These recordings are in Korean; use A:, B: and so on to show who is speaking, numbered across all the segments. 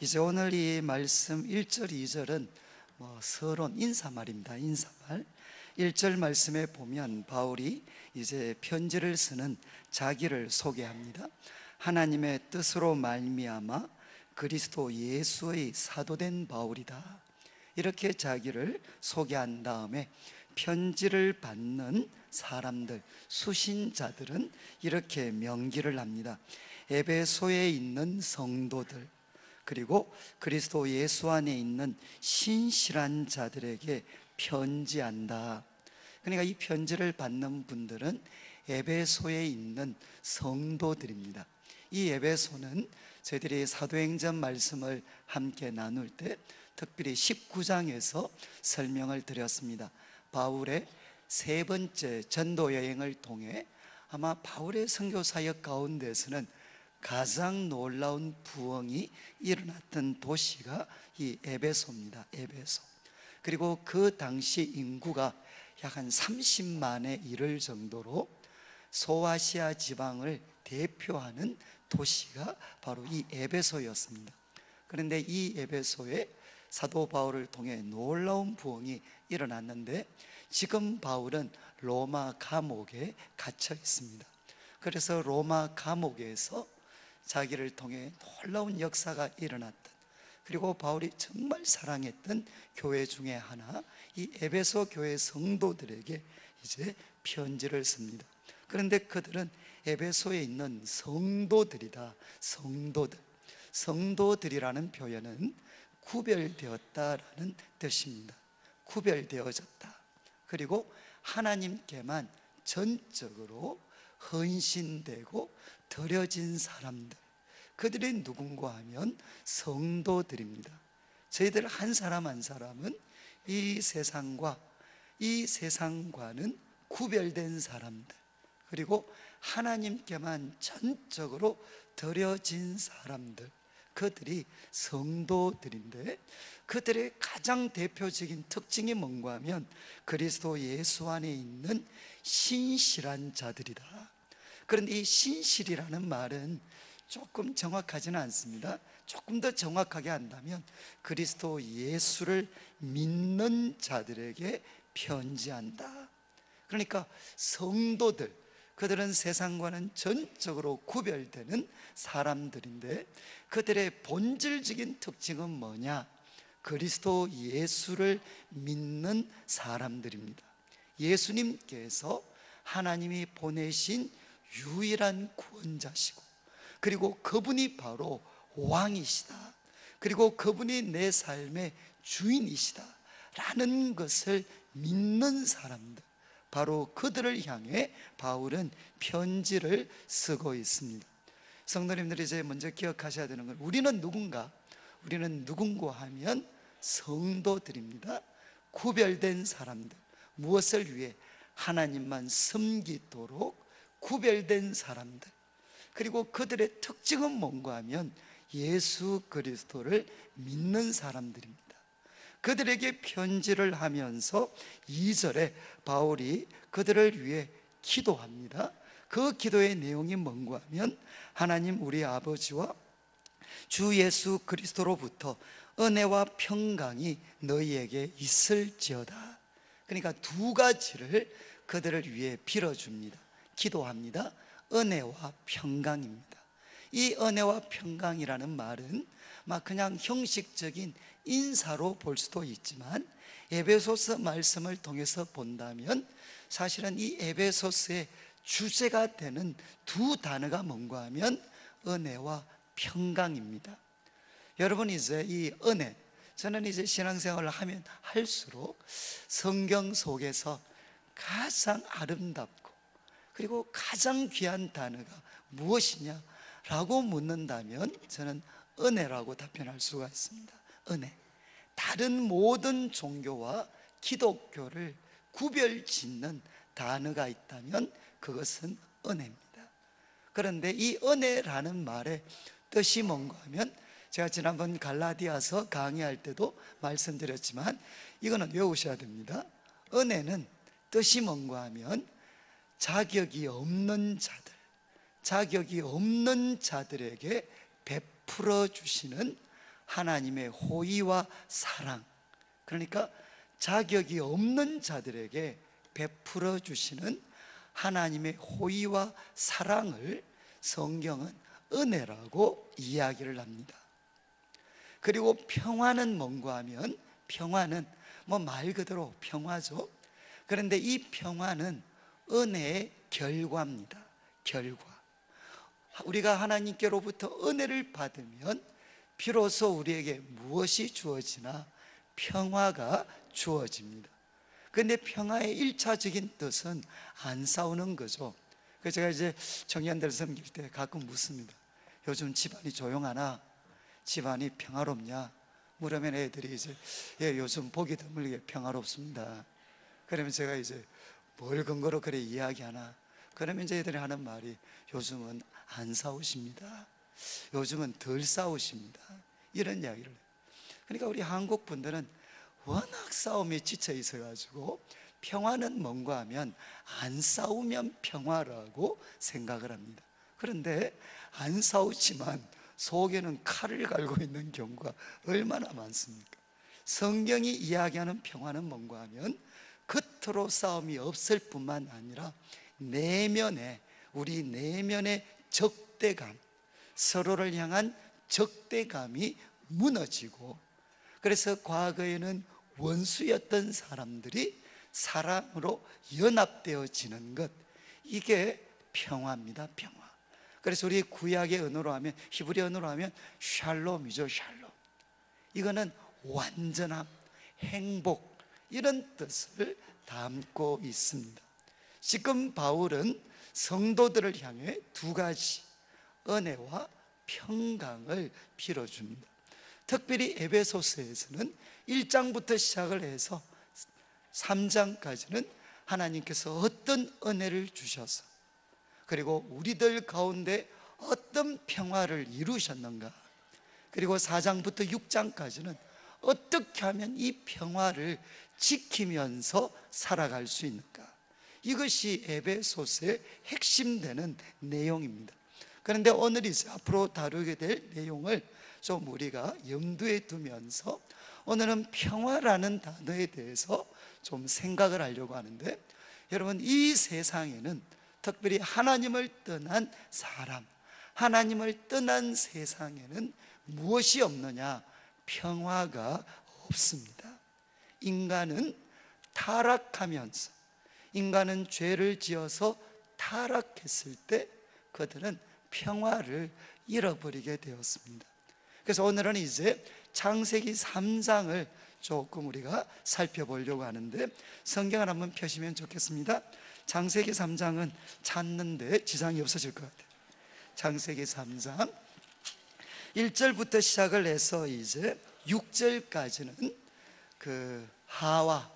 A: 이제 오늘 이 말씀 1절, 2절은 서론, 인사말입니다. 인사말. 1절 말씀에 보면 바울이 이제 편지를 쓰는 자기를 소개합니다. 하나님의 뜻으로 말미암아 그리스도 예수의 사도된 바울이다, 이렇게 자기를 소개한 다음에 편지를 받는 사람들, 수신자들은 이렇게 명기를 합니다. 에베소에 있는 성도들, 그리고 그리스도 예수 안에 있는 신실한 자들에게 편지한다. 그러니까 이 편지를 받는 분들은 에베소에 있는 성도들입니다. 이 에베소는 저희들이 사도행전 말씀을 함께 나눌 때 특별히 19장에서 설명을 드렸습니다. 바울의 세 번째 전도 여행을 통해 아마 바울의 선교 사역 가운데서는 가장 놀라운 부흥이 일어났던 도시가 이 에베소입니다. 에베소. 그리고 그 당시 인구가 약 한 30만에 이를 정도로 소아시아 지방을 대표하는 도시가 바로 이 에베소였습니다. 그런데 이 에베소에 사도 바울을 통해 놀라운 부흥이 일어났는데, 지금 바울은 로마 감옥에 갇혀 있습니다. 그래서 로마 감옥에서 자기를 통해 놀라운 역사가 일어났던, 그리고 바울이 정말 사랑했던 교회 중에 하나, 이 에베소 교회 성도들에게 이제 편지를 씁니다. 그런데 그들은 에베소에 있는 성도들이다. 성도들. 성도들이라는 표현은 구별되었다라는 뜻입니다. 구별되어졌다. 그리고 하나님께만 전적으로 헌신되고 드려진 사람들, 그들이 누군가 하면 성도들입니다. 저희들 한 사람 한 사람은 이 세상과는 구별된 사람들, 그리고 하나님께만 전적으로 드려진 사람들, 그들이 성도들인데, 그들의 가장 대표적인 특징이 뭔가 하면 그리스도 예수 안에 있는 신실한 자들이다. 그런데 이 신실이라는 말은 조금 정확하지는 않습니다. 조금 더 정확하게 한다면 그리스도 예수를 믿는 자들에게 편지한다. 그러니까 성도들, 그들은 세상과는 전적으로 구별되는 사람들인데, 그들의 본질적인 특징은 뭐냐? 그리스도 예수를 믿는 사람들입니다. 예수님께서 하나님이 보내신 유일한 구원자시고, 그리고 그분이 바로 왕이시다, 그리고 그분이 내 삶의 주인이시다 라는 것을 믿는 사람들, 바로 그들을 향해 바울은 편지를 쓰고 있습니다. 성도님들이 이제 먼저 기억하셔야 되는 건, 우리는 누군가? 우리는 누군가 하면 성도들입니다. 구별된 사람들. 무엇을 위해? 하나님만 섬기도록 구별된 사람들. 그리고 그들의 특징은 뭔가 하면 예수 그리스도를 믿는 사람들입니다. 그들에게 편지를 하면서 2절에 바울이 그들을 위해 기도합니다. 그 기도의 내용이 뭔가 하면, 하나님 우리 아버지와 주 예수 그리스도로부터 은혜와 평강이 너희에게 있을지어다. 그러니까 두 가지를 그들을 위해 빌어줍니다. 기도합니다. 은혜와 평강입니다. 이 은혜와 평강이라는 말은 막 그냥 형식적인 인사로 볼 수도 있지만, 에베소서 말씀을 통해서 본다면 사실은 이 에베소서의 주제가 되는 두 단어가 뭔가 하면 은혜와 평강입니다. 여러분, 이제 이 은혜, 저는 이제 신앙생활을 하면 할수록 성경 속에서 가장 아름답고 그리고 가장 귀한 단어가 무엇이냐라고 묻는다면 저는 은혜라고 답변할 수가 있습니다. 은혜. 다른 모든 종교와 기독교를 구별짓는 단어가 있다면 그것은 은혜입니다. 그런데 이 은혜라는 말의 뜻이 뭔가 하면, 제가 지난번 갈라디아서 강의할 때도 말씀드렸지만 이거는 외우셔야 됩니다. 은혜는 뜻이 뭔가 하면 자격이 없는 자들에게 베풀어 주시는 하나님의 호의와 사랑, 그러니까 자격이 없는 자들에게 베풀어 주시는 하나님의 호의와 사랑을 성경은 은혜라고 이야기를 합니다. 그리고 평화는 뭔가 하면, 평화는 뭐 말 그대로 평화죠. 그런데 이 평화는 은혜의 결과입니다. 결과. 우리가 하나님께로부터 은혜를 받으면 비로소 우리에게 무엇이 주어지나? 평화가 주어집니다. 그런데 평화의 1차적인 뜻은 안 싸우는 거죠. 그래서 제가 이제 청년들 섬길 때 가끔 묻습니다. 요즘 집안이 조용하나? 집안이 평화롭냐? 물으면 애들이 이제 예, 요즘 보기 드물게 평화롭습니다. 그러면 제가 이제 뭘 근거로 그래 이야기하나? 그러면 이제 애들이 하는 말이 요즘은 안 싸우십니다. 요즘은 덜 싸우십니다. 이런 이야기를 해요. 그러니까 우리 한국 분들은 워낙 싸움에 지쳐 있어가지고 평화는 뭔가 하면 안 싸우면 평화라고 생각을 합니다. 그런데 안 싸우지만 속에는 칼을 갈고 있는 경우가 얼마나 많습니까? 성경이 이야기하는 평화는 뭔가 하면 겉으로 싸움이 없을 뿐만 아니라 내면에, 우리 내면의 적대감, 서로를 향한 적대감이 무너지고, 그래서 과거에는 원수였던 사람들이 사랑으로 연합되어지는 것, 이게 평화입니다. 평화. 그래서 우리 구약의 언어로 하면, 히브리 언어로 하면 샬롬이죠. 샬롬. 이거는 완전함, 행복, 이런 뜻을 담고 있습니다. 지금 바울은 성도들을 향해 두 가지 은혜와 평강을 빌어줍니다. 특별히 에베소서에서는 1장부터 시작을 해서 3장까지는 하나님께서 어떤 은혜를 주셔서, 그리고 우리들 가운데 어떤 평화를 이루셨는가, 그리고 4장부터 6장까지는 어떻게 하면 이 평화를 지키면서 살아갈 수 있는가, 이것이 에베소서의 핵심되는 내용입니다. 그런데 오늘 이제 앞으로 다루게 될 내용을 좀 우리가 염두에 두면서 오늘은 평화라는 단어에 대해서 좀 생각을 하려고 하는데, 여러분, 이 세상에는 특별히 하나님을 떠난 사람, 하나님을 떠난 세상에는 무엇이 없느냐? 평화가 없습니다. 인간은 타락하면서, 인간은 죄를 지어서 타락했을 때 그들은 평화를 잃어버리게 되었습니다. 그래서 오늘은 이제 창세기 3장을 조금 우리가 살펴보려고 하는데, 성경을 한번 펴시면 좋겠습니다. 창세기 3장은 찾는데 지장이 없어질 것 같아요. 창세기 3장 1절부터 시작을 해서 이제 6절까지는 그 하와,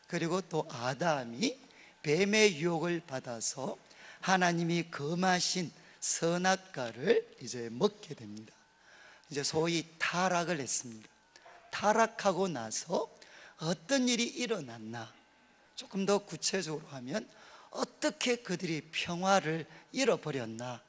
A: 그리고 또 아담이 뱀의 유혹을 받아서 하나님이 금하신 선악과를 이제 먹게 됩니다. 이제 소위 타락을 했습니다. 타락하고 나서 어떤 일이 일어났나, 조금 더 구체적으로 하면 어떻게 그들이 평화를 잃어버렸나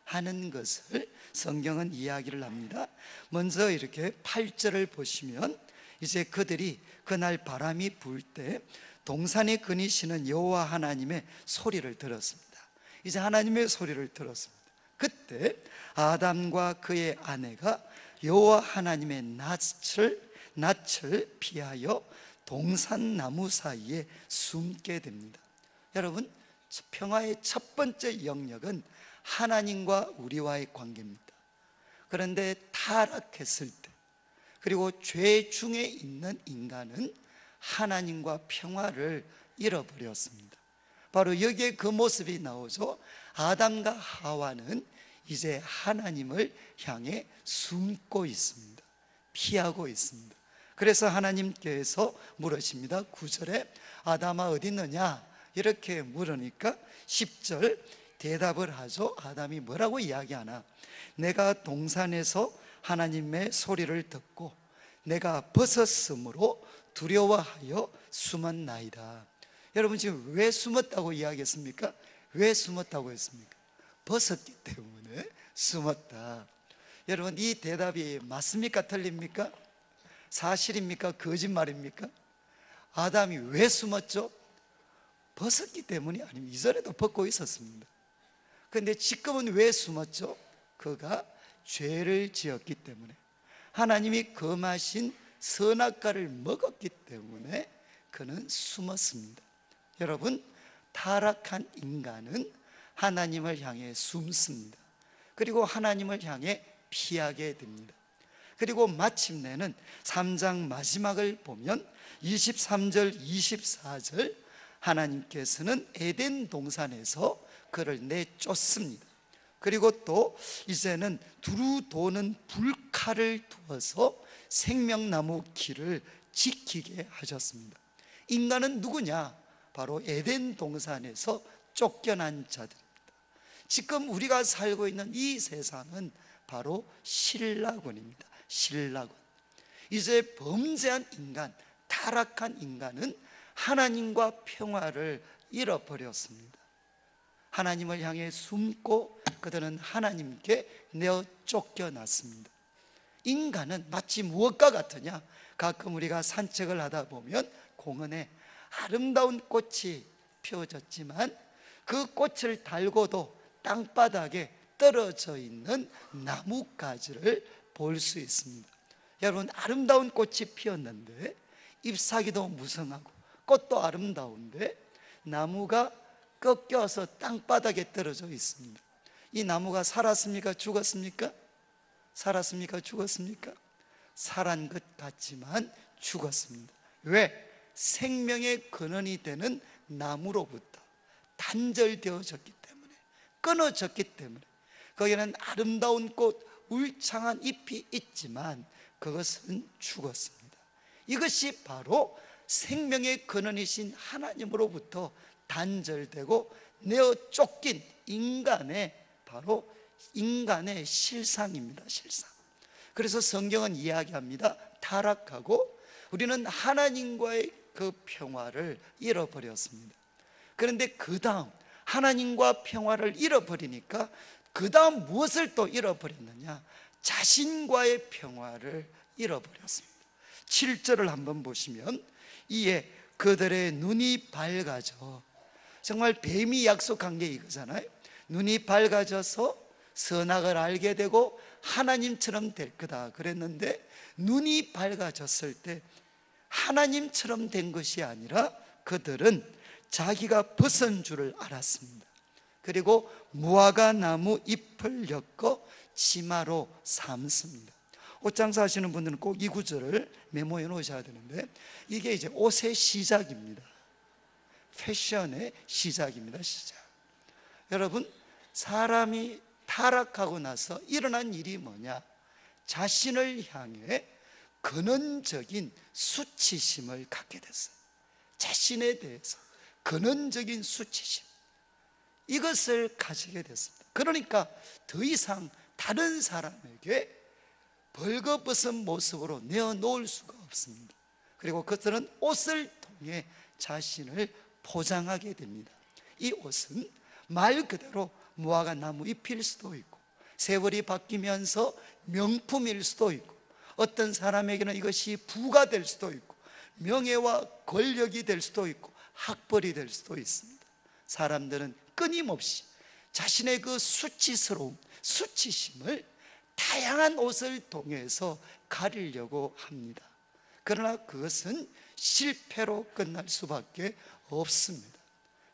A: 하는 것을 성경은 이야기를 합니다. 먼저 이렇게 8절을 보시면, 이제 그들이 그날 바람이 불 때 동산에 거니시는 여호와 하나님의 소리를 들었습니다. 이제 하나님의 소리를 들었습니다. 그때 아담과 그의 아내가 여호와 하나님의 낯을 피하여 동산나무 사이에 숨게 됩니다. 여러분, 평화의 첫 번째 영역은 하나님과 우리와의 관계입니다. 그런데 타락했을 때, 그리고 죄 중에 있는 인간은 하나님과 평화를 잃어버렸습니다. 바로 여기에 그 모습이 나오죠. 아담과 하와는 이제 하나님을 향해 숨고 있습니다. 피하고 있습니다. 그래서 하나님께서 물으십니다. 9절에 아담아 어디 있느냐? 이렇게 물으니까 10절 대답을 하죠. 아담이 뭐라고 이야기하나? 내가 동산에서 하나님의 소리를 듣고 내가 벗었으므로 두려워하여 숨었나이다. 여러분, 지금 왜 숨었다고 이야기했습니까? 왜 숨었다고 했습니까? 벗었기 때문에 숨었다. 여러분, 이 대답이 맞습니까? 틀립니까? 사실입니까? 거짓말입니까? 아담이 왜 숨었죠? 벗었기 때문이 아닙니다. 이전에도 벗고 있었습니다. 그런데 지금은 왜 숨었죠? 그가 죄를 지었기 때문에, 하나님이 금하신 선악과를 먹었기 때문에 그는 숨었습니다. 여러분, 타락한 인간은 하나님을 향해 숨습니다. 그리고 하나님을 향해 피하게 됩니다. 그리고 마침내는 3장 마지막을 보면 23절, 24절, 하나님께서는 에덴 동산에서 그를 내쫓습니다. 그리고 또 이제는 두루 도는 불칼을 두어서 생명나무 길을 지키게 하셨습니다. 인간은 누구냐? 바로 에덴 동산에서 쫓겨난 자들입니다. 지금 우리가 살고 있는 이 세상은 바로 신라군입니다. 신라군. 이제 범죄한 인간, 타락한 인간은 하나님과 평화를 잃어버렸습니다. 하나님을 향해 숨고 그들은 하나님께 내어 쫓겨났습니다. 인간은 마치 무엇과 같으냐? 가끔 우리가 산책을 하다 보면 공원에 아름다운 꽃이 피어졌지만 그 꽃을 달고도 땅바닥에 떨어져 있는 나뭇가지를 볼 수 있습니다. 여러분, 아름다운 꽃이 피었는데 잎사귀도 무성하고 꽃도 아름다운데 나무가 꺾여서 땅바닥에 떨어져 있습니다. 이 나무가 살았습니까? 죽었습니까? 살았습니까? 죽었습니까? 살은 것 같지만 죽었습니다. 왜? 생명의 근원이 되는 나무로부터 단절되어졌기 때문에, 끊어졌기 때문에. 거기는 아름다운 꽃, 울창한 잎이 있지만 그것은 죽었습니다. 이것이 바로 생명의 근원이신 하나님으로부터 단절되고 내어 쫓긴 인간의, 바로 인간의 실상입니다. 실상. 그래서 성경은 이야기합니다. 타락하고 우리는 하나님과의 그 평화를 잃어버렸습니다. 그런데 그 다음 하나님과 평화를 잃어버리니까 그 다음 무엇을 또 잃어버렸느냐? 자신과의 평화를 잃어버렸습니다. 7절을 한번 보시면, 이에 그들의 눈이 밝아져, 정말 뱀이 약속한 게 이거잖아요. 눈이 밝아져서 선악을 알게 되고 하나님처럼 될 거다 그랬는데, 눈이 밝아졌을 때 하나님처럼 된 것이 아니라 그들은 자기가 벗은 줄을 알았습니다. 그리고 무화과 나무 잎을 엮어 치마로 삼습니다. 옷장사 하시는 분들은 꼭 이 구절을 메모해 놓으셔야 되는데, 이게 이제 옷의 시작입니다. 패션의 시작입니다. 시작. 여러분, 사람이 타락하고 나서 일어난 일이 뭐냐? 자신을 향해 근원적인 수치심을 갖게 됐어요. 자신에 대해서 근원적인 수치심, 이것을 가지게 됐습니다. 그러니까 더 이상 다른 사람에게 벌거벗은 모습으로 내어놓을 수가 없습니다. 그리고 그들은 옷을 통해 자신을 포장하게 됩니다. 이 옷은 말 그대로 무화과 나무 잎일 수도 있고, 세월이 바뀌면서 명품일 수도 있고, 어떤 사람에게는 이것이 부가 될 수도 있고, 명예와 권력이 될 수도 있고, 학벌이 될 수도 있습니다. 사람들은 끊임없이 자신의 그 수치스러움, 수치심을 다양한 옷을 통해서 가리려고 합니다. 그러나 그것은 실패로 끝날 수밖에 없습니다.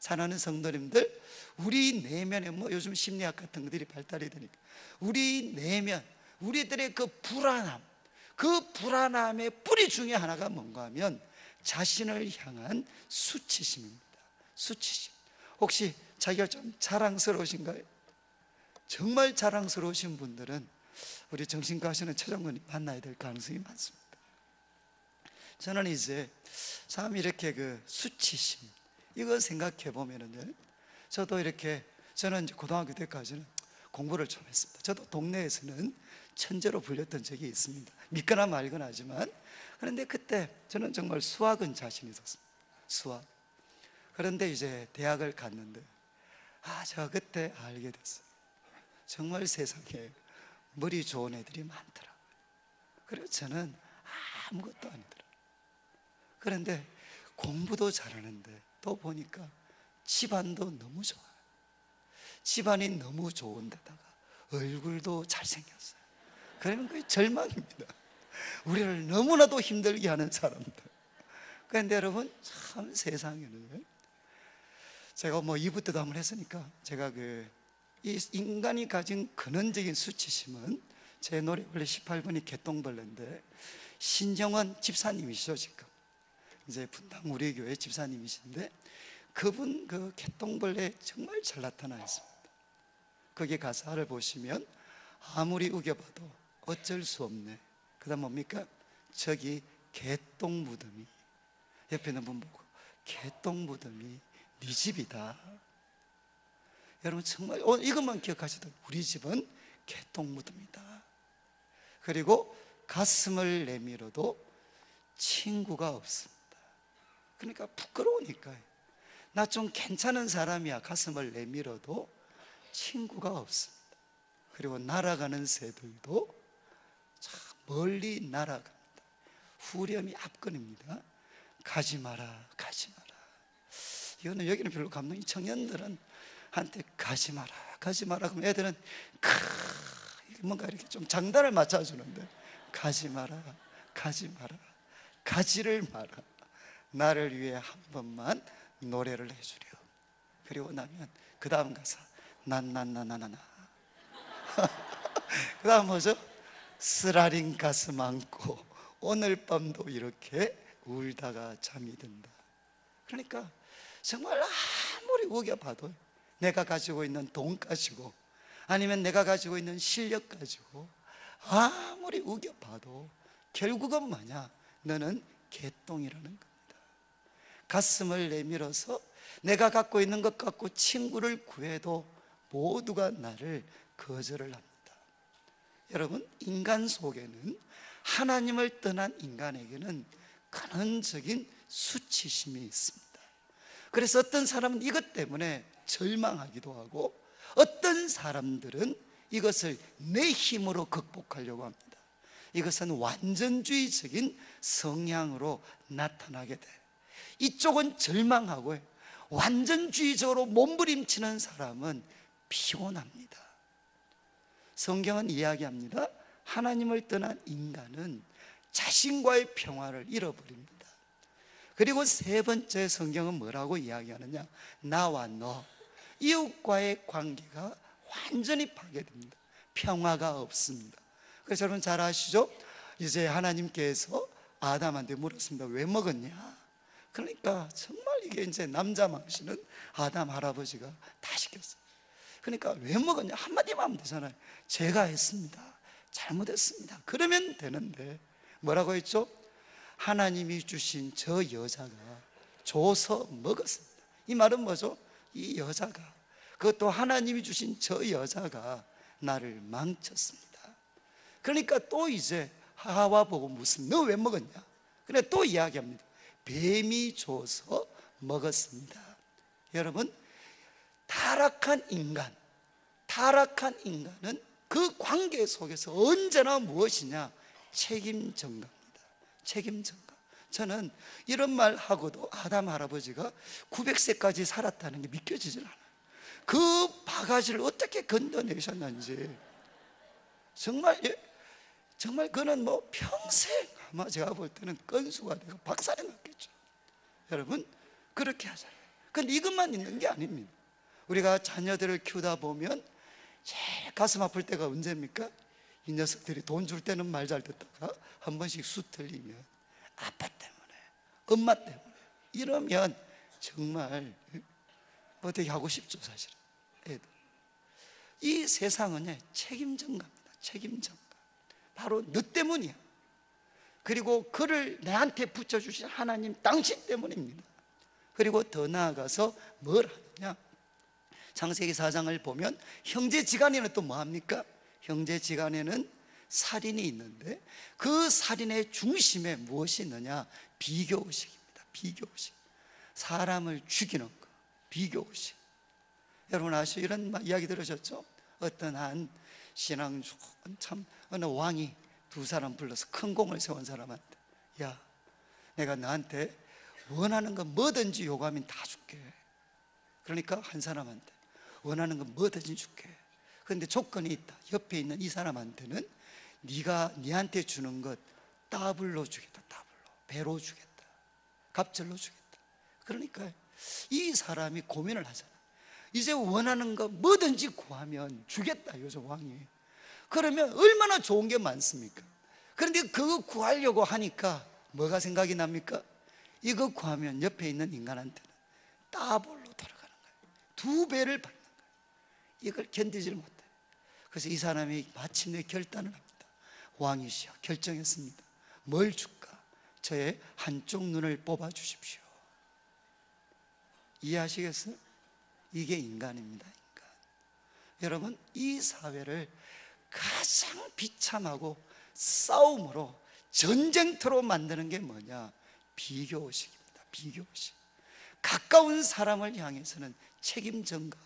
A: 사랑하는 성도님들, 우리 내면에 요즘 심리학 같은 것들이 발달이 되니까 우리 내면, 우리들의 그 불안함, 그 불안함의 뿌리 중에 하나가 뭔가 하면 자신을 향한 수치심입니다. 수치심. 혹시 자기가 좀 자랑스러우신가요? 정말 자랑스러우신 분들은 우리 정신과 하시는 최정근이 만나야 될 가능성이 많습니다. 저는 이제 참 이렇게 그 수치심, 이거 생각해 보면은요, 저도 이렇게, 저는 이제 고등학교 때까지는 공부를 좀 했습니다. 저도 동네에서는 천재로 불렸던 적이 있습니다. 믿거나 말거나 하지만. 그런데 그때 저는 정말 수학은 자신 있었습니다. 수학. 그런데 이제 대학을 갔는데 제가 그때 알게 됐어요. 정말 세상에 머리 좋은 애들이 많더라고요. 그래서 저는 아무것도 아니더라고요. 그런데 공부도 잘하는데 또 보니까 집안도 너무 좋아요. 집안이 너무 좋은데다가 얼굴도 잘생겼어요. 그러면 그게 절망입니다. 우리를 너무나도 힘들게 하는 사람들. 그런데 여러분, 참 세상에는, 제가 뭐 2부 때도 한번 했으니까, 제가 이 인간이 가진 근원적인 수치심은, 제 노래 원래 18번이 개똥벌레인데, 신정원 집사님이시죠 지금. 이제 분당 우리 교회 집사님이신데, 그분 그 개똥벌레 정말 잘 나타나 있습니다. 거기 가사를 보시면 아무리 우겨봐도 어쩔 수 없네. 그 다음 뭡니까? 저기 개똥 무덤이, 옆에 있는 분 보고 개똥 무덤이 네 집이다. 여러분 정말 이것만 기억하셔도 우리 집은 개똥 무덤이다. 그리고 가슴을 내밀어도 친구가 없습니다. 그러니까 부끄러우니까요. 나 좀 괜찮은 사람이야. 가슴을 내밀어도 친구가 없습니다. 그리고 날아가는 새들도 참 멀리 날아갑니다. 후렴이 앞건입니다. 가지 마라, 가지 마라. 이거는 여기는 별로 감동이, 청년들은 한테 가지 마라, 가지 마라. 그럼 애들은 뭔가 이렇게 좀 장단을 맞춰주는데, 가지 마라, 가지 마라, 가지를 마라. 나를 위해 한 번만 노래를 해주려. 그리고 나면 그 다음 가사, 난난나나나나. 그 다음 뭐죠? 쓰라린 가슴 안고 오늘 밤도 이렇게 울다가 잠이 든다. 그러니까 정말 아무리 우겨봐도 내가 가지고 있는 돈 가지고, 아니면 내가 가지고 있는 실력 가지고 아무리 우겨봐도 결국은 뭐냐? 너는 개똥이라는 겁니다. 가슴을 내밀어서 내가 갖고 있는 것 갖고 친구를 구해도 모두가 나를 거절을 합니다. 여러분, 인간 속에는, 하나님을 떠난 인간에게는 근원적인 수치심이 있습니다. 그래서 어떤 사람은 이것 때문에 절망하기도 하고, 어떤 사람들은 이것을 내 힘으로 극복하려고 합니다. 이것은 완전주의적인 성향으로 나타나게 돼. 이쪽은 절망하고 완전주의적으로 몸부림치는 사람은 피곤합니다. 성경은 이야기합니다. 하나님을 떠난 인간은 자신과의 평화를 잃어버립니다. 그리고 세 번째, 성경은 뭐라고 이야기하느냐? 나와 너, 이웃과의 관계가 완전히 파괴됩니다. 평화가 없습니다. 그래서 여러분 잘 아시죠? 이제 하나님께서 아담한테 물었습니다. 왜 먹었냐? 그러니까 정말 이게 이제 남자 망신은 아담 할아버지가 다 시켰어요. 그러니까 왜 먹었냐? 한마디만 하면 되잖아요. 제가 했습니다, 잘못했습니다. 그러면 되는데 뭐라고 했죠? 하나님이 주신 저 여자가 줘서 먹었습니다. 이 말은 뭐죠? 이 여자가, 그것도 하나님이 주신 저 여자가 나를 망쳤습니다. 그러니까 또 이제 하와 보고 무슨, 너 왜 먹었냐? 그래 또 이야기합니다. 뱀이 줘서 먹었습니다. 여러분, 타락한 인간은 그 관계 속에서 언제나 무엇이냐? 책임 전가입니다. 책임 전가. 저는 이런 말 하고도 아담 할아버지가 900세까지 살았다는 게 믿겨지질 않아요. 그 바가지를 어떻게 건져내셨는지 정말, 정말 그는 뭐 평생 아마 제가 볼 때는 건수가 되고 박살이 났겠죠. 여러분, 그렇게 하잖아요. 근데 이것만 있는 게 아닙니다. 우리가 자녀들을 키우다 보면 제일 가슴 아플 때가 언제입니까? 이 녀석들이 돈 줄 때는 말 잘 듣다가 한 번씩 수 틀리면 아빠 때문에, 엄마 때문에 이러면 정말 뭐 되게 하고 싶죠, 사실은. 애들. 이 세상은 책임 전가입니다. 책임 전가. 바로 너 때문이야. 그리고 그를 내한테 붙여주신 하나님 당신 때문입니다. 그리고 더 나아가서 뭘 하느냐? 창세기 4장을 보면 형제지간에는 또 뭐합니까? 형제지간에는 살인이 있는데 그 살인의 중심에 무엇이 있느냐? 비교의식입니다. 비교의식. 사람을 죽이는 거, 비교의식. 여러분 아시죠? 이런 이야기 들으셨죠? 어떤 한 신앙 좋은 참 어느 왕이 두 사람 불러서 큰 공을 세운 사람한테, 야, 내가 너한테 원하는 거 뭐든지 요구하면 다 줄게. 그러니까 한 사람한테 원하는 거 뭐든지 줄게. 그런데 조건이 있다. 옆에 있는 이 사람한테는 네가 니한테 주는 것 더블로 주겠다. 더블로, 배로 주겠다. 갑절로 주겠다. 그러니까 이 사람이 고민을 하잖아. 이제 원하는 거 뭐든지 구하면 주겠다, 요즘 왕이. 그러면 얼마나 좋은 게 많습니까? 그런데 그거 구하려고 하니까 뭐가 생각이 납니까? 이거 구하면 옆에 있는 인간한테는 더블로 돌아가는 거예요. 2배를 받는 거예요. 이걸 견디질 못해. 그래서 이 사람이 마침내 결단을 합니다. 왕이시여, 결정했습니다. 뭘 줄까? 저의 한쪽 눈을 뽑아 주십시오. 이해하시겠어요? 이게 인간입니다, 인간. 여러분, 이 사회를 가장 비참하고 싸움으로, 전쟁터로 만드는 게 뭐냐? 비교의식입니다. 비교의식. 가까운 사람을 향해서는 책임 전가,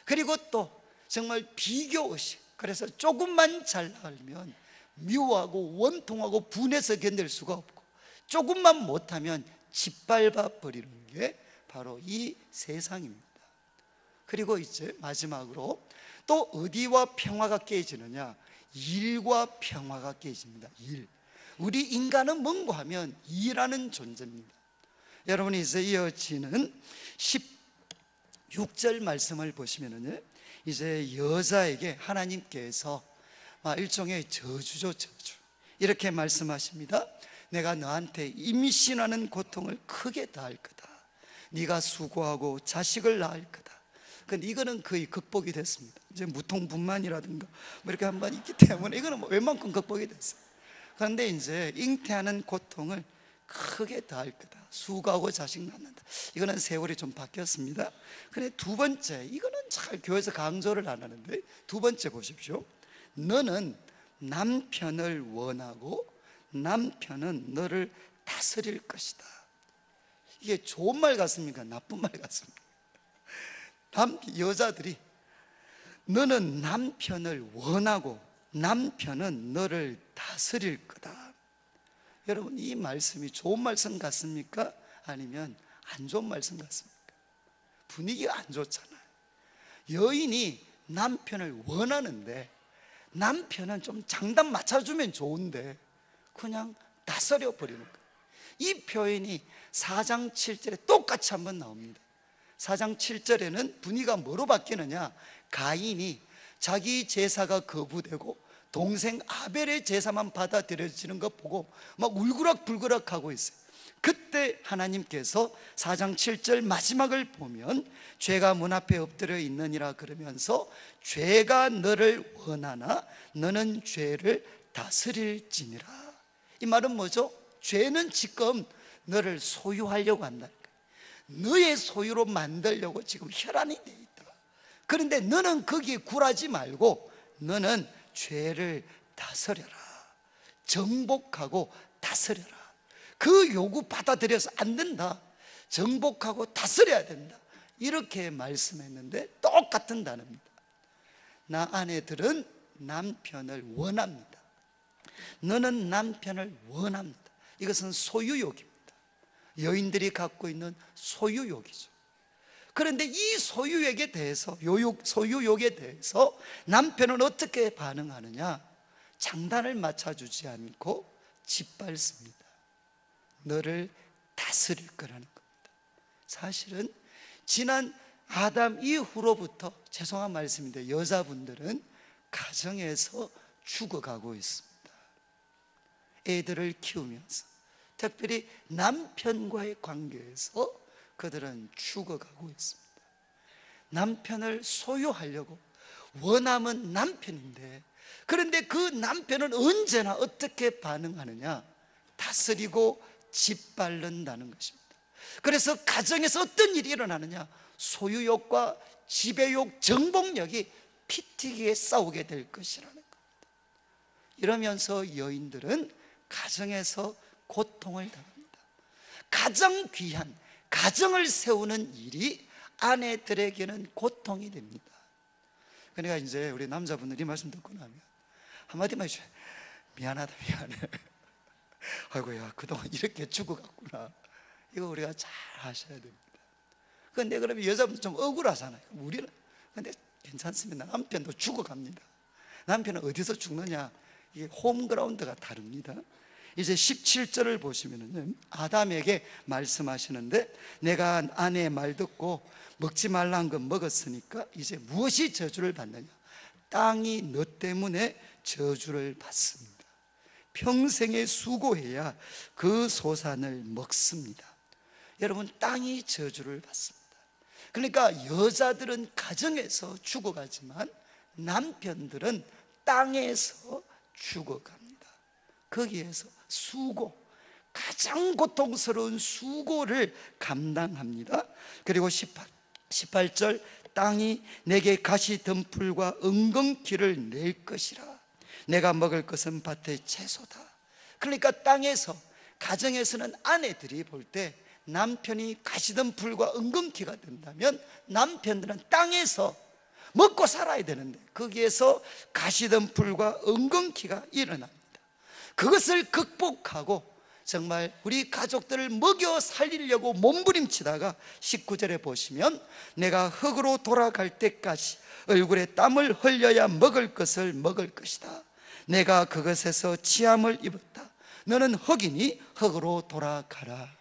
A: 그리고 또 정말 비교의식. 그래서 조금만 잘 나가면 미워하고 원통하고 분해서 견딜 수가 없고, 조금만 못하면 짓밟아 버리는 게 바로 이 세상입니다. 그리고 이제 마지막으로 또 어디와 평화가 깨지느냐? 일과 평화가 깨집니다. 일. 우리 인간은 뭔가 하면 일하는 존재입니다. 여러분이 이제 이어지는 16절 말씀을 보시면은요, 이제 여자에게 하나님께서 일종의 저주죠, 저주. 이렇게 말씀하십니다. 내가 너한테 임신하는 고통을 크게 다할 거다. 네가 수고하고 자식을 낳을 거다. 근데 이거는 거의 극복이 됐습니다. 이제 무통분만이라든가 뭐 이렇게 한 번 있기 때문에 이거는 뭐 웬만큼 극복이 됐어요. 그런데 이제 잉태하는 고통을 크게 다할 거다. 수고하고 자식 낳는다. 이거는 세월이 좀 바뀌었습니다. 근데 두 번째, 이거는 잘 교회에서 강조를 안 하는데, 두 번째 보십시오. 너는 남편을 원하고 남편은 너를 다스릴 것이다. 이게 좋은 말 같습니까? 나쁜 말 같습니까? 여자들이 너는 남편을 원하고 남편은 너를 다스릴 거다. 여러분, 이 말씀이 좋은 말씀 같습니까? 아니면 안 좋은 말씀 같습니까? 분위기가 안 좋잖아요. 여인이 남편을 원하는데 남편은 좀 장단 맞춰주면 좋은데 그냥 다스려 버리는 거예요. 이 표현이 4장 7절에 똑같이 한번 나옵니다. 4장 7절에는 분위기가 뭐로 바뀌느냐? 가인이 자기 제사가 거부되고 동생 아벨의 제사만 받아들여지는 거 보고 막 울그락불그락 하고 있어요. 그때 하나님께서 4장 7절 마지막을 보면 죄가 문 앞에 엎드려 있느니라 그러면서 죄가 너를 원하나 너는 죄를 다스릴지니라. 이 말은 뭐죠? 죄는 지금 너를 소유하려고 한다. 너의 소유로 만들려고 지금 혈안이 돼 있다. 그런데 너는 거기에 굴하지 말고 너는 죄를 다스려라. 정복하고 다스려라. 그 요구 받아들여서 안 된다. 정복하고 다스려야 된다. 이렇게 말씀했는데 똑같은 단어입니다. 나 아내들은 남편을 원합니다. 너는 남편을 원합니다. 이것은 소유욕입니다. 여인들이 갖고 있는 소유욕이죠. 그런데 이 소유욕에 대해서, 소유욕에 대해서 남편은 어떻게 반응하느냐? 장단을 맞춰주지 않고 짓밟습니다. 너를 다스릴 거라는 겁니다. 사실은 지난 아담 이후로부터, 죄송한 말씀인데 여자분들은 가정에서 죽어가고 있습니다. 애들을 키우면서, 특별히 남편과의 관계에서 그들은 죽어가고 있습니다. 남편을 소유하려고 원함은 남편인데, 그런데 그 남편은 언제나 어떻게 반응하느냐? 다스리고 짓밟는다는 것입니다. 그래서 가정에서 어떤 일이 일어나느냐? 소유욕과 지배욕, 정복력이 피튀기게 싸우게 될 것이라는 겁니다. 이러면서 여인들은 가정에서 고통을 당합니다. 가장 귀한 가정을 세우는 일이 아내들에게는 고통이 됩니다. 그러니까 이제 우리 남자분들이 말씀 듣고 나면 한마디만 해줘요. 미안하다, 미안해. 아이고야, 그동안 이렇게 죽어갔구나. 이거 우리가 잘 하셔야 됩니다. 근데 그러면 여자분들 좀 억울하잖아요. 우리는 근데 괜찮습니다. 남편도 죽어갑니다. 남편은 어디서 죽느냐, 이게 홈그라운드가 다릅니다. 이제 17절을 보시면은 아담에게 말씀하시는데, 내가 아내의 말 듣고 먹지 말라는 건 먹었으니까 이제 무엇이 저주를 받느냐? 땅이 너 때문에 저주를 받습니다. 평생에 수고해야 그 소산을 먹습니다. 여러분, 땅이 저주를 받습니다. 그러니까 여자들은 가정에서 죽어가지만 남편들은 땅에서 죽어갑니다. 거기에서 수고, 가장 고통스러운 수고를 감당합니다. 그리고 18절, 땅이 내게 가시덤불과 은근키를 낼 것이라. 내가 먹을 것은 밭의 채소다. 그러니까 땅에서, 가정에서는 아내들이 볼 때 남편이 가시덤불과 은근키가 된다면 남편들은 땅에서 먹고 살아야 되는데 거기에서 가시덤불과 은근키가 일어납니다. 그것을 극복하고 정말 우리 가족들을 먹여 살리려고 몸부림치다가 19절에 보시면, 내가 흙으로 돌아갈 때까지 얼굴에 땀을 흘려야 먹을 것을 먹을 것이다. 내가 그것에서 취함을 입었다. 너는 흙이니 흙으로 돌아가라.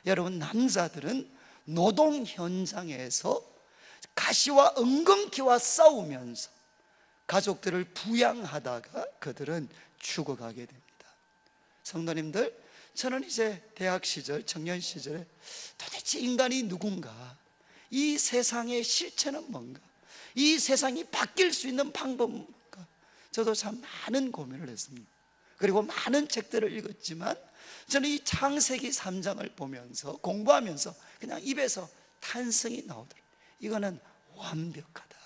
A: 여러분, 남자들은 노동 현장에서 가시와 은근키와 싸우면서 가족들을 부양하다가 그들은 죽어가게 됩니다. 성도님들, 저는 이제 대학 시절, 청년 시절에 도대체 인간이 누군가, 이 세상의 실체는 뭔가, 이 세상이 바뀔 수 있는 방법은 뭔가, 저도 참 많은 고민을 했습니다. 그리고 많은 책들을 읽었지만 저는 이 창세기 3장을 보면서, 공부하면서 그냥 입에서 탄성이 나오더라고요. 이거는 완벽하다.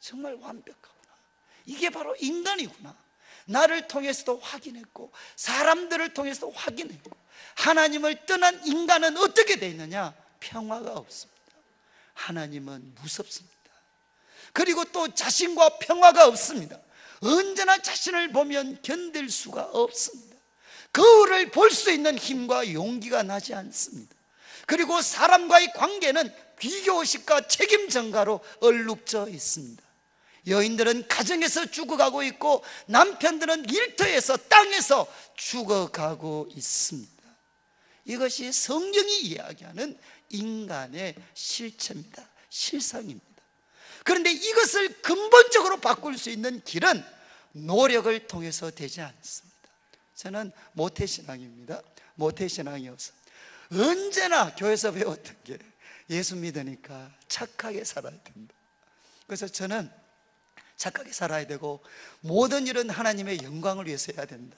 A: 정말 완벽하구나. 이게 바로 인간이구나. 나를 통해서도 확인했고 사람들을 통해서도 확인했고, 하나님을 떠난 인간은 어떻게 되어 있느냐? 평화가 없습니다. 하나님은 무섭습니다. 그리고 또 자신과 평화가 없습니다. 언제나 자신을 보면 견딜 수가 없습니다. 거울을 볼 수 있는 힘과 용기가 나지 않습니다. 그리고 사람과의 관계는 비교의식과 책임 전가로 얼룩져 있습니다. 여인들은 가정에서 죽어가고 있고 남편들은 일터에서, 땅에서 죽어가고 있습니다. 이것이 성경이 이야기하는 인간의 실체입니다. 실상입니다. 그런데 이것을 근본적으로 바꿀 수 있는 길은 노력을 통해서 되지 않습니다. 저는 모태신앙입니다. 모태신앙이어서 언제나 교회에서 배웠던 게, 예수 믿으니까 착하게 살아야 된다. 그래서 저는 착하게 살아야 되고 모든 일은 하나님의 영광을 위해서 해야 된다.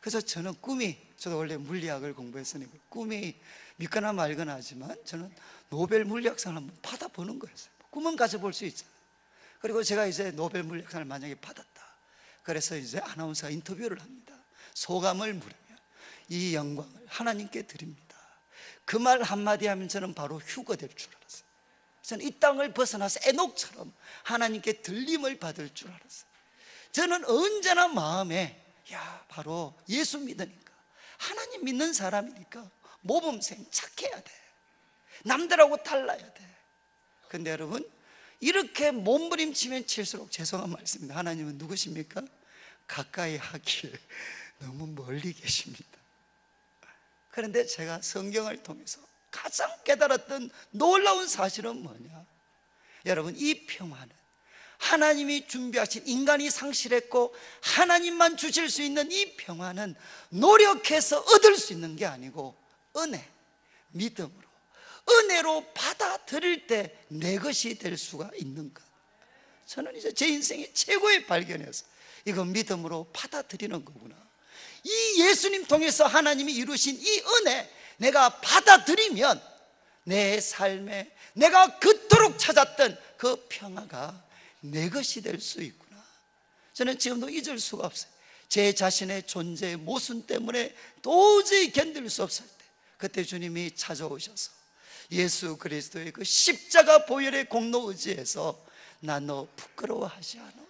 A: 그래서 저는 꿈이, 저도 원래 물리학을 공부했으니까 꿈이 믿거나 말거나 하지만 저는 노벨 물리학상을 한번 받아보는 거였어요. 꿈은 가져볼 수 있잖아요. 그리고 제가 이제 노벨 물리학상을 만약에 받았다, 그래서 이제 아나운서가 인터뷰를 합니다. 소감을 물으면 이 영광을 하나님께 드립니다. 그 말 한마디 하면 저는 바로 휴거 될 줄 알았어요. 저는 이 땅을 벗어나서 에녹처럼 하나님께 들림을 받을 줄 알았어요. 저는 언제나 마음에, 바로 예수 믿으니까, 하나님 믿는 사람이니까 모범생 착해야 돼. 남들하고 달라야 돼. 근데 여러분, 이렇게 몸부림치면 칠수록, 죄송한 말씀입니다, 하나님은 누구십니까? 가까이 하기에 너무 멀리 계십니다. 그런데 제가 성경을 통해서 가장 깨달았던 놀라운 사실은 뭐냐? 여러분, 이 평화는 하나님이 준비하신, 인간이 상실했고 하나님만 주실 수 있는 이 평화는 노력해서 얻을 수 있는 게 아니고 은혜, 믿음으로, 은혜로 받아들일 때 내 것이 될 수가 있는 것. 저는 이제 제 인생의 최고의 발견이었어요. 이거 믿음으로 받아들이는 거구나. 이 예수님 통해서 하나님이 이루신 이 은혜, 내가 받아들이면 내 삶에 내가 그토록 찾았던 그 평화가 내 것이 될 수 있구나. 저는 지금도 잊을 수가 없어요. 제 자신의 존재의 모순 때문에 도저히 견딜 수 없을 때, 그때 주님이 찾아오셔서 예수 그리스도의 그 십자가 보혈의 공로 의지에서 나 너 부끄러워하지 않아.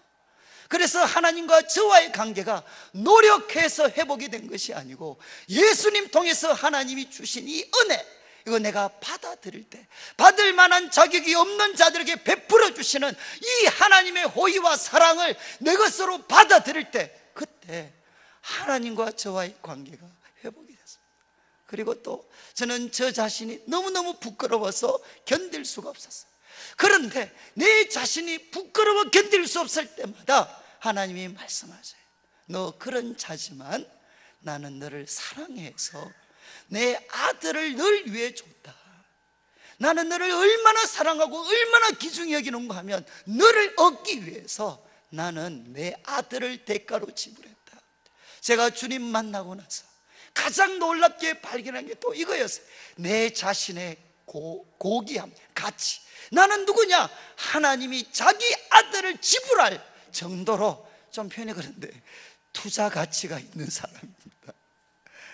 A: 그래서 하나님과 저와의 관계가 노력해서 회복이 된 것이 아니고 예수님 통해서 하나님이 주신 이 은혜, 이거 내가 받아들일 때 받을 만한 자격이 없는 자들에게 베풀어 주시는 이 하나님의 호의와 사랑을 내 것으로 받아들일 때, 그때 하나님과 저와의 관계가 회복이 됐습니다. 그리고 또 저는 저 자신이 너무너무 부끄러워서 견딜 수가 없었어요. 그런데 내 자신이 부끄러워 견딜 수 없을 때마다 하나님이 말씀하세요. 너 그런 자지만 나는 너를 사랑해서 내 아들을 널 위해 줬다. 나는 너를 얼마나 사랑하고 얼마나 귀중히 여기는가 하면 너를 얻기 위해서 나는 내 아들을 대가로 지불했다. 제가 주님 만나고 나서 가장 놀랍게 발견한 게 또 이거였어요. 내 자신의 고귀함, 가치. 나는 누구냐? 하나님이 자기 아들을 지불할 정도로, 좀 표현이 그런데 투자 가치가 있는 사람입니다.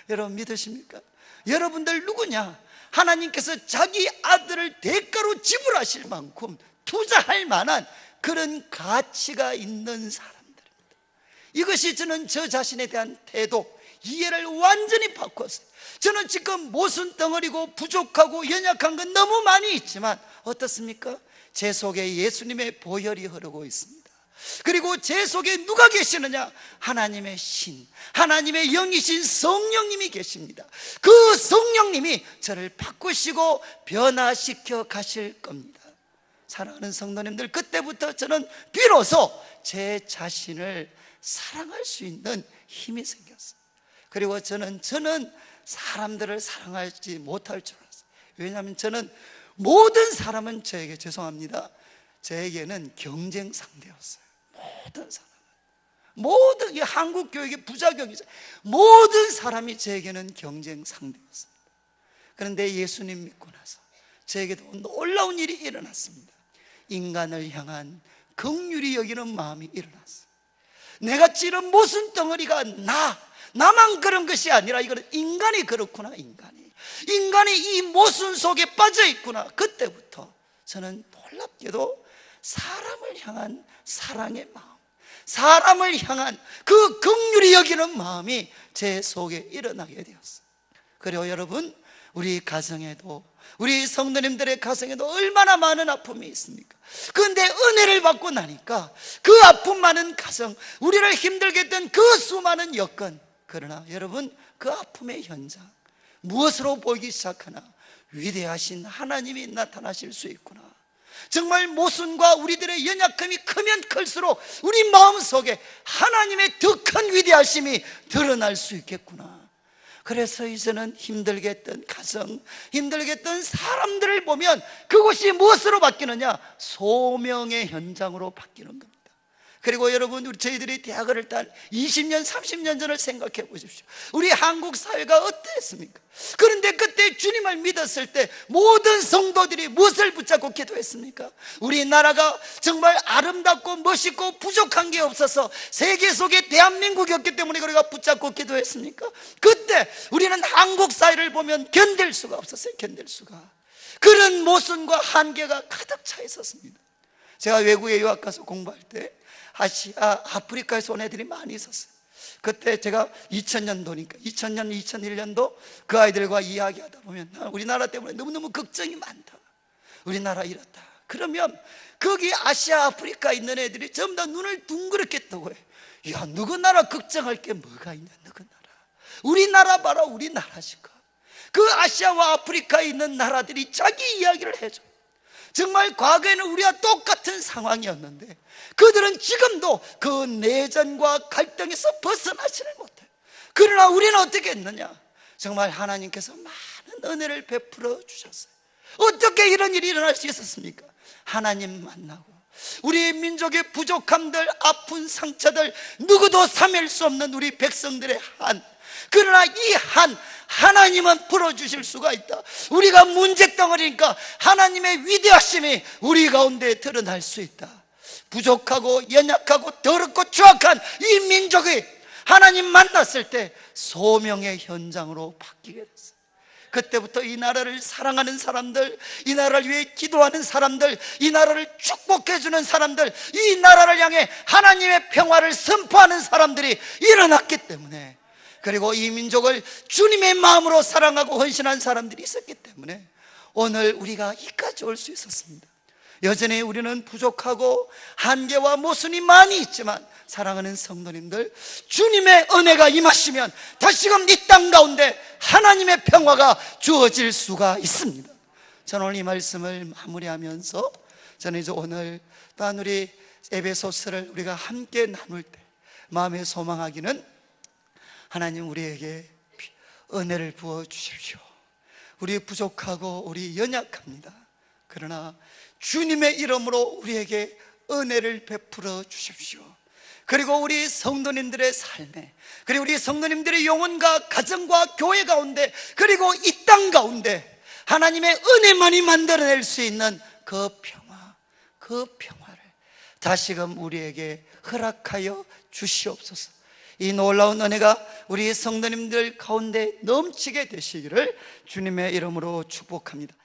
A: 여러분 믿으십니까? 여러분들 누구냐? 하나님께서 자기 아들을 대가로 지불하실 만큼 투자할 만한 그런 가치가 있는 사람들입니다. 이것이 저는 저 자신에 대한 태도, 이해를 완전히 바꿨어요. 저는 지금 모순 덩어리고 부족하고 연약한 건 너무 많이 있지만 어떻습니까? 제 속에 예수님의 보혈이 흐르고 있습니다. 그리고 제 속에 누가 계시느냐? 하나님의 신, 하나님의 영이신 성령님이 계십니다. 그 성령님이 저를 바꾸시고 변화시켜 가실 겁니다. 사랑하는 성도님들, 그때부터 저는 비로소 제 자신을 사랑할 수 있는 힘이 생겼어요. 그리고 저는 사람들을 사랑하지 못할 줄 알았어요. 왜냐하면 저는 모든 사람은 저에게, 죄송합니다, 저에게는 경쟁 상대였어요. 모든 사람은, 모든 이 한국 교육의 부작용이죠. 모든 사람이 저에게는 경쟁 상대였습니다. 그런데 예수님 믿고 나서 저에게도 놀라운 일이 일어났습니다. 인간을 향한 긍휼히 여기는 마음이 일어났어요. 내가 찌른 모순 덩어리가 나만 그런 것이 아니라 이거는 인간이 그렇구나. 인간이 이 모순 속에 빠져 있구나. 그때부터 저는 놀랍게도 사람을 향한 사랑의 마음, 사람을 향한 그 긍휼히 여기는 마음이 제 속에 일어나게 되었어요. 그리고 여러분, 우리 가정에도, 우리 성도님들의 가정에도 얼마나 많은 아픔이 있습니까? 그런데 은혜를 받고 나니까 그 아픔 많은 가정, 우리를 힘들게 했던 그 수많은 여건, 그러나 여러분, 그 아픔의 현장 무엇으로 보이기 시작하나? 위대하신 하나님이 나타나실 수 있구나. 정말 모순과 우리들의 연약함이 크면 클수록 우리 마음속에 하나님의 더 큰 위대하심이 드러날 수 있겠구나. 그래서 이제는 힘들게 했던 가정, 힘들게 했던 사람들을 보면 그것이 무엇으로 바뀌느냐? 소명의 현장으로 바뀌는 겁니다. 그리고 여러분, 저희들이 대학을 딸 20년, 30년 전을 생각해 보십시오. 우리 한국 사회가 어땠습니까? 그런데 그때 주님을 믿었을 때 모든 성도들이 무엇을 붙잡고 기도했습니까? 우리나라가 정말 아름답고 멋있고 부족한 게 없어서 세계 속에 대한민국이었기 때문에 우리가 붙잡고 기도했습니까? 그때 우리는 한국 사회를 보면 견딜 수가 없었어요. 견딜 수가. 그런 모순과 한계가 가득 차 있었습니다. 제가 외국에 유학 가서 공부할 때 아시아, 아프리카에서 온 애들이 많이 있었어요. 그때 제가 2000년도니까 2000년, 2001년도 그 아이들과 이야기하다 보면 우리나라 때문에 너무너무 걱정이 많다, 우리나라 이렇다. 그러면 거기 아시아, 아프리카에 있는 애들이 전부 다 눈을 둥그렇게 뜨고 해. 야, 누구 나라 걱정할 게 뭐가 있냐, 누구 나라. 우리나라 봐라, 우리나라니까. 그 아시아와 아프리카에 있는 나라들이 자기 이야기를 해줘. 정말 과거에는 우리와 똑같은 상황이었는데 그들은 지금도 그 내전과 갈등에서 벗어나지를 못해요. 그러나 우리는 어떻게 했느냐? 정말 하나님께서 많은 은혜를 베풀어 주셨어요. 어떻게 이런 일이 일어날 수 있었습니까? 하나님 만나고 우리 민족의 부족함들, 아픈 상처들, 누구도 삼일 수 없는 우리 백성들의 한, 그러나 이 하나님은 풀어주실 수가 있다. 우리가 문제덩어리니까 하나님의 위대하심이 우리 가운데 드러날 수 있다. 부족하고 연약하고 더럽고 추악한 이 민족이 하나님 만났을 때 소명의 현장으로 바뀌게 됐어요. 그때부터 이 나라를 사랑하는 사람들, 이 나라를 위해 기도하는 사람들, 이 나라를 축복해 주는 사람들, 이 나라를 향해 하나님의 평화를 선포하는 사람들이 일어났기 때문에, 그리고 이 민족을 주님의 마음으로 사랑하고 헌신한 사람들이 있었기 때문에 오늘 우리가 이까지 올 수 있었습니다. 여전히 우리는 부족하고 한계와 모순이 많이 있지만 사랑하는 성도님들, 주님의 은혜가 임하시면 다시금 이 땅 가운데 하나님의 평화가 주어질 수가 있습니다. 저는 오늘 이 말씀을 마무리하면서 저는 이제 오늘 또한 우리 에베소서를 우리가 함께 나눌 때 마음에 소망하기는, 하나님 우리에게 은혜를 부어 주십시오. 우리 부족하고 우리 연약합니다. 그러나 주님의 이름으로 우리에게 은혜를 베풀어 주십시오. 그리고 우리 성도님들의 삶에, 그리고 우리 성도님들의 영혼과 가정과 교회 가운데, 그리고 이 땅 가운데 하나님의 은혜만이 만들어낼 수 있는 그 평화, 그 평화를 다시금 우리에게 허락하여 주시옵소서. 이 놀라운 은혜가 우리 성도님들 가운데 넘치게 되시기를 주님의 이름으로 축복합니다.